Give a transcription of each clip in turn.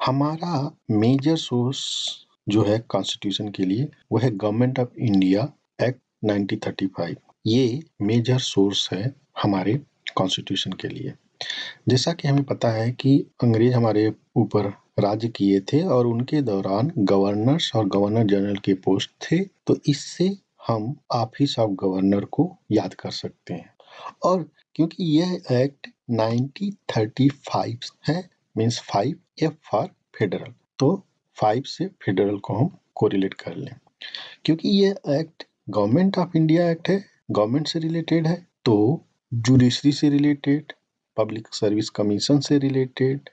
हमारा major source जो है कॉन्स्टिट्यूशन के लिए वो है गवर्नमेंट ऑफ इंडिया एक्ट 1935। ये मेजर सोर्स है हमारे कॉन्स्टिट्यूशन के लिए। जैसा कि हमें पता है कि अंग्रेज हमारे ऊपर राज्य किए थे और उनके दौरान गवर्नर्स और गवर्नर जनरल के पोस्ट थे, तो इससे हम ऑफिस ऑफ गवर्नर को याद कर सकते हैं। और क्योंकि यह एक्ट 1935 है, मीन्स 5 फॉर फेडरल, तो 5 से फेडरल को हम कोरिलेट कर लें। क्योंकि यह act government of India act है, गवर्नमेंट से रिलेटेड है, तो जुडिशरी से रिलेटेड, पब्लिक सर्विस कमीशन से रिलेटेड,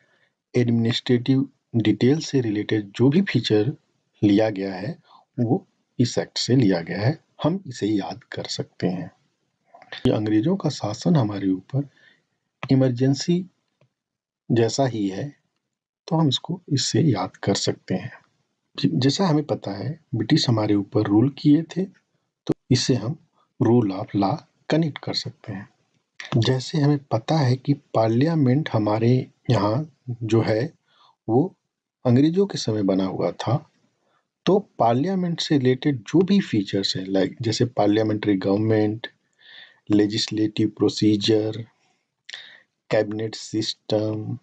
एडमिनिस्ट्रेटिव डिटेल से रिलेटेड जो भी फीचर लिया गया है वो इस एक्ट से लिया गया है। हम इसे याद कर सकते हैं। ये अंग्रेजों का शासन हमारे ऊपर इमरजेंसी जैसा ही है, तो हम इसको इससे याद कर सकते हैं। जैसा हमें पता है ब्रिटिश हमारे ऊपर रूल किए थे, तो इससे हम रूल ऑफ लॉ कनेक्ट कर सकते हैं। जैसे हमें पता है कि पार्लियामेंट हमारे यहाँ जो है वो अंग्रेजों के समय बना हुआ था, तो पार्लियामेंट से रिलेटेड जो भी फीचर्स हैं, लाइक जैसे parliamentary government, legislative procedure, cabinet system,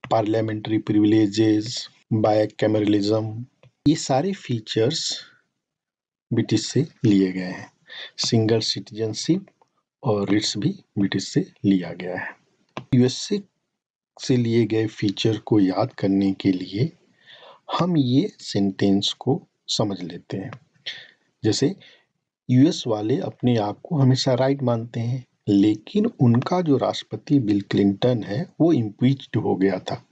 parliamentary privileges, bicameralism, ये सारे फीचर्स ब्रिटिश से लिए गए हैं। सिंगल सिटीजनशिप और रिट्स भी ब्रिटिश से लिया गया है। यूएसए से लिए गए फीचर को याद करने के लिए हम ये सेंटेंस को समझ लेते हैं। जैसे यूएस वाले अपने आप को हमेशा राइट मानते हैं, लेकिन उनका जो राष्ट्रपति बिल क्लिंटन है वो इम्पीच्ड हो गया था।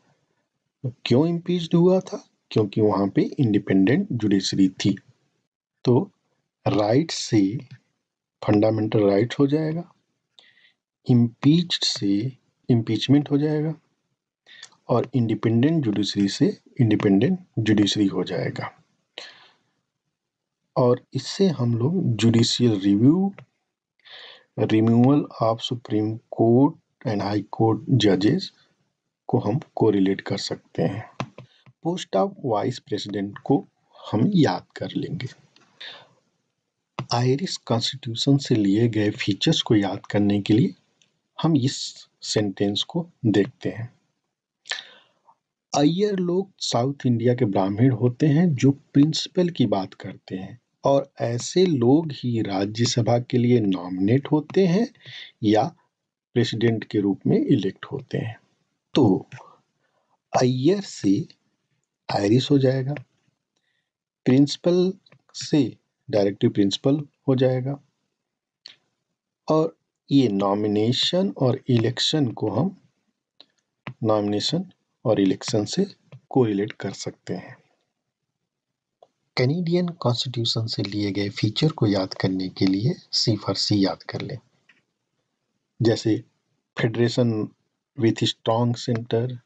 क्यों इम्पीच्ड हुआ था? क्योंकि वहां पे इंडिपेंडेंट जुडिशरी थी। तो राइट से फंडामेंटल राइट हो जाएगा, इम्पीच्ड से इम्पीचमेंट हो जाएगा और इंडिपेंडेंट जुडिशरी से इंडिपेंडेंट जुडिशरी हो जाएगा। और इससे हम लोग judicial review, removal of supreme court and high court जजेस को हम कोरिलेट कर सकते हैं। पोस्ट ऑफ वाइस प्रेसिडेंट को हम याद कर लेंगे। आयरिश कॉन्स्टिट्यूशन से लिए गए फीचर्स को याद करने के लिए हम इस सेंटेंस को देखते हैं। अय्यर लोग साउथ इंडिया के ब्राह्मण होते हैं जो प्रिंसिपल की बात करते हैं, और ऐसे लोग ही राज्यसभा के लिए नॉमिनेट होते हैं या प्रेसिडेंट के रूप में इलेक्ट होते हैं। तो अय्यर से आयरिश हो जाएगा, प्रिंसिपल से डायरेक्टिव प्रिंसिपल हो जाएगा, और ये नॉमिनेशन और इलेक्शन को हम नॉमिनेशन और इलेक्शन से कोरिलेट कर सकते हैं। कैनेडियन कॉन्स्टिट्यूशन से लिए गए फीचर को याद करने के लिए सी फॉर सी याद कर लें। जैसे federation with strong centre,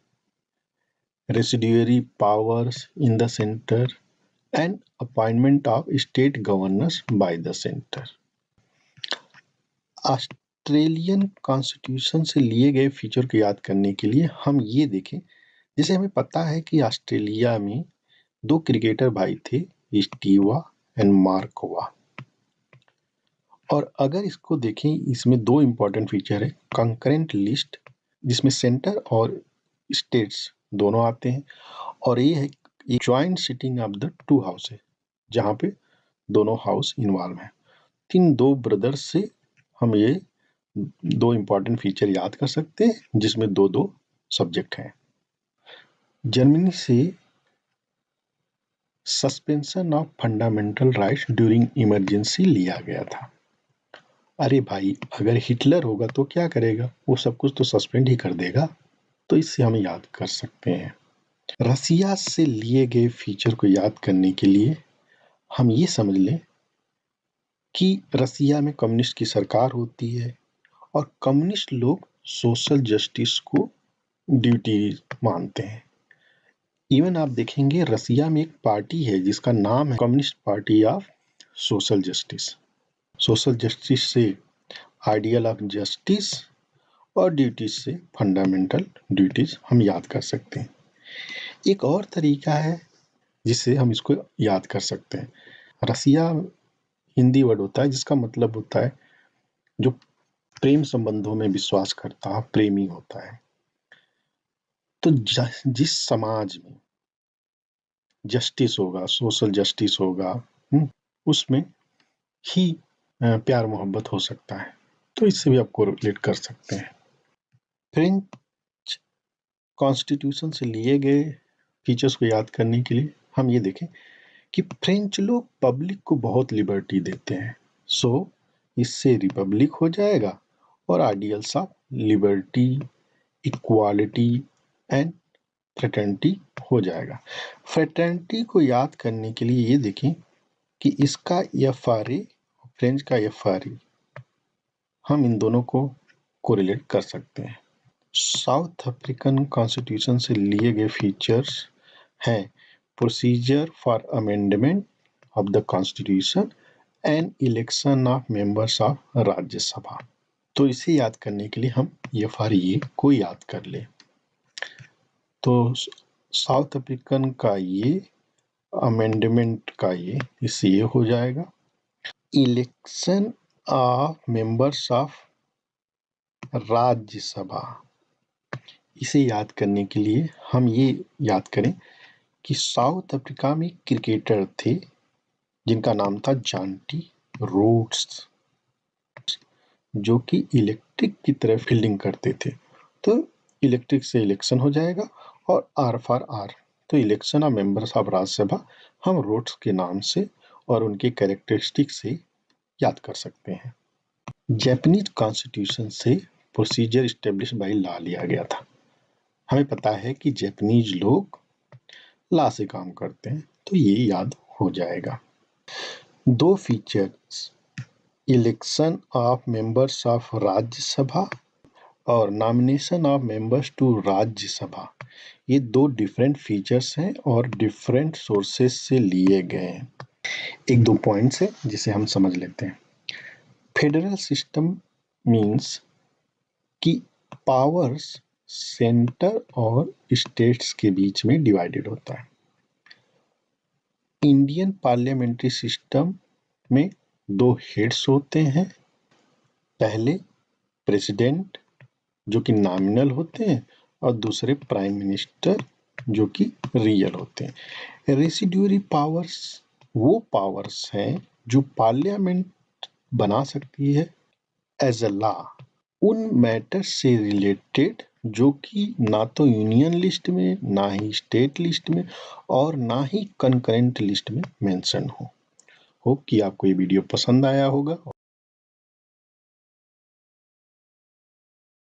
residuary powers in the centre and appointment of state governors by the centre. Australian constitution से लिए गए फीचर को याद करने के लिए हम ये देखें। जैसे हमें पता है कि ऑस्ट्रेलिया में 2 क्रिकेटर भाई थे, स्टीवा एंड मार्कवा। और अगर इसको देखें, इसमें 2 इंपॉर्टेंट फीचर है। कंकरेंट लिस्ट, जिसमें सेंटर और स्टेट्स दोनों आते हैं, और ये है joint sitting of the 2 house है, जहाँ पे दोनों हाउस इन्वॉल्व हैं। इन 2 ब्रदर्स से हम ये 2 इंपॉर्टेंट फीचर याद कर सकते हैं, जिसमें 2-2 सब्जेक्ट हैं। जर्मनी से suspension of fundamental rights during emergency लिया गया था। अरे भाई, अगर हिटलर होगा तो क्या करेगा? वो सब कुछ तो सस्पेंड ही कर देगा। तो इससे हम याद कर सकते हैं। रसिया से लिए गए फीचर को याद करने के लिए हम ये समझ लें कि रसिया में कम्युनिस्ट की सरकार होती है और कम्युनिस्ट लोग सोशल जस्टिस को ड्यूटी मानते हैं। इवन आप देखेंगे रसिया में एक पार्टी है जिसका नाम है communist party of social justice. Social justice से आइडियल ऑफ जस्टिस और ड्यूटीज से फंडामेंटल ड्यूटीज हम याद कर सकते हैं। एक और तरीका है जिससे हम इसको याद कर सकते हैं। रसिया हिंदी वर्ड होता है जिसका मतलब होता है जो प्रेम संबंधों में विश्वास करता है, प्रेमी होता है। तो जिस समाज में जस्टिस होगा, सोशल जस्टिस होगा, उसमें ही प्यार मोहब्बत हो सकता है। तो इससे भी आप कोरिलेट कर सकते हैं। फ्रेंच कॉन्स्टिट्यूशन से लिए गए फीचर्स को याद करने के लिए हम ये देखें कि फ्रेंच लोग पब्लिक को बहुत लिबर्टी देते हैं। सो इससे रिपब्लिक हो जाएगा और ideals of liberty, equality and fraternity हो जाएगा। फ्रेटर्निटी को याद करने के लिए ये देखें कि इसका FRA, फ्रेंच का FRE, हम इन दोनों को कोरिलेट कर सकते हैं। साउथ अफ्रीकन कॉन्स्टिट्यूशन से लिए गए फीचर्स हैं procedure for amendment of the constitution and election of members of Rajya Sabha. तो इसे याद करने के लिए हम FRE को याद कर ले। तो साउथ अफ्रीकन का ये, अमेंडमेंट का ये, इससे ये हो जाएगा। Election of members of Rajya Sabha, इसे याद करने के लिए हम ये याद करें कि साउथ अफ्रीका में क्रिकेटर थे जिनका नाम था जॉन्टी रोड्स, जो कि इलेक्ट्रिक की तरह फील्डिंग करते थे। तो इलेक्ट्रिक से इलेक्शन हो जाएगा और R फॉर R, तो election of members of Rajya Sabha हम रोड्स के नाम से और उनके कैरेक्टरिस्टिक से याद कर सकते हैं। जापानीज कॉन्स्टिट्यूशन से प्रोसीजर इस्टेब्लिश बाय लॉ लिया गया था। हमें पता है कि जापानीज लोग लॉ से काम करते हैं, तो ये याद हो जाएगा। दो features, election of members of Rajya Sabha और nomination of members to Rajya Sabha, ये दो डिफरेंट फीचर्स हैं और डिफरेंट सोर्सेस से लिए गए हैं। एक दो पॉइंट्स है जिसे हम समझ लेते हैं। फेडरल सिस्टम मीन्स कि पावर्स सेंटर और स्टेट्स के बीच में डिवाइडेड होता है। इंडियन पार्लियामेंट्री सिस्टम में दो हेड्स होते हैं। पहले प्रेसिडेंट जो कि नॉमिनल होते हैं और दूसरे प्राइम मिनिस्टर जो कि रियल होते हैं। रेसिड्यूरी पावर्स वो पावर्स हैं जो पार्लियामेंट बना सकती है एज अ लॉ उन मैटर्स से रिलेटेड जो कि ना तो यूनियन लिस्ट में, ना ही स्टेट लिस्ट में और ना ही कंकरेंट लिस्ट में मेंशन हो। होप कि आपको ये वीडियो पसंद आया होगा।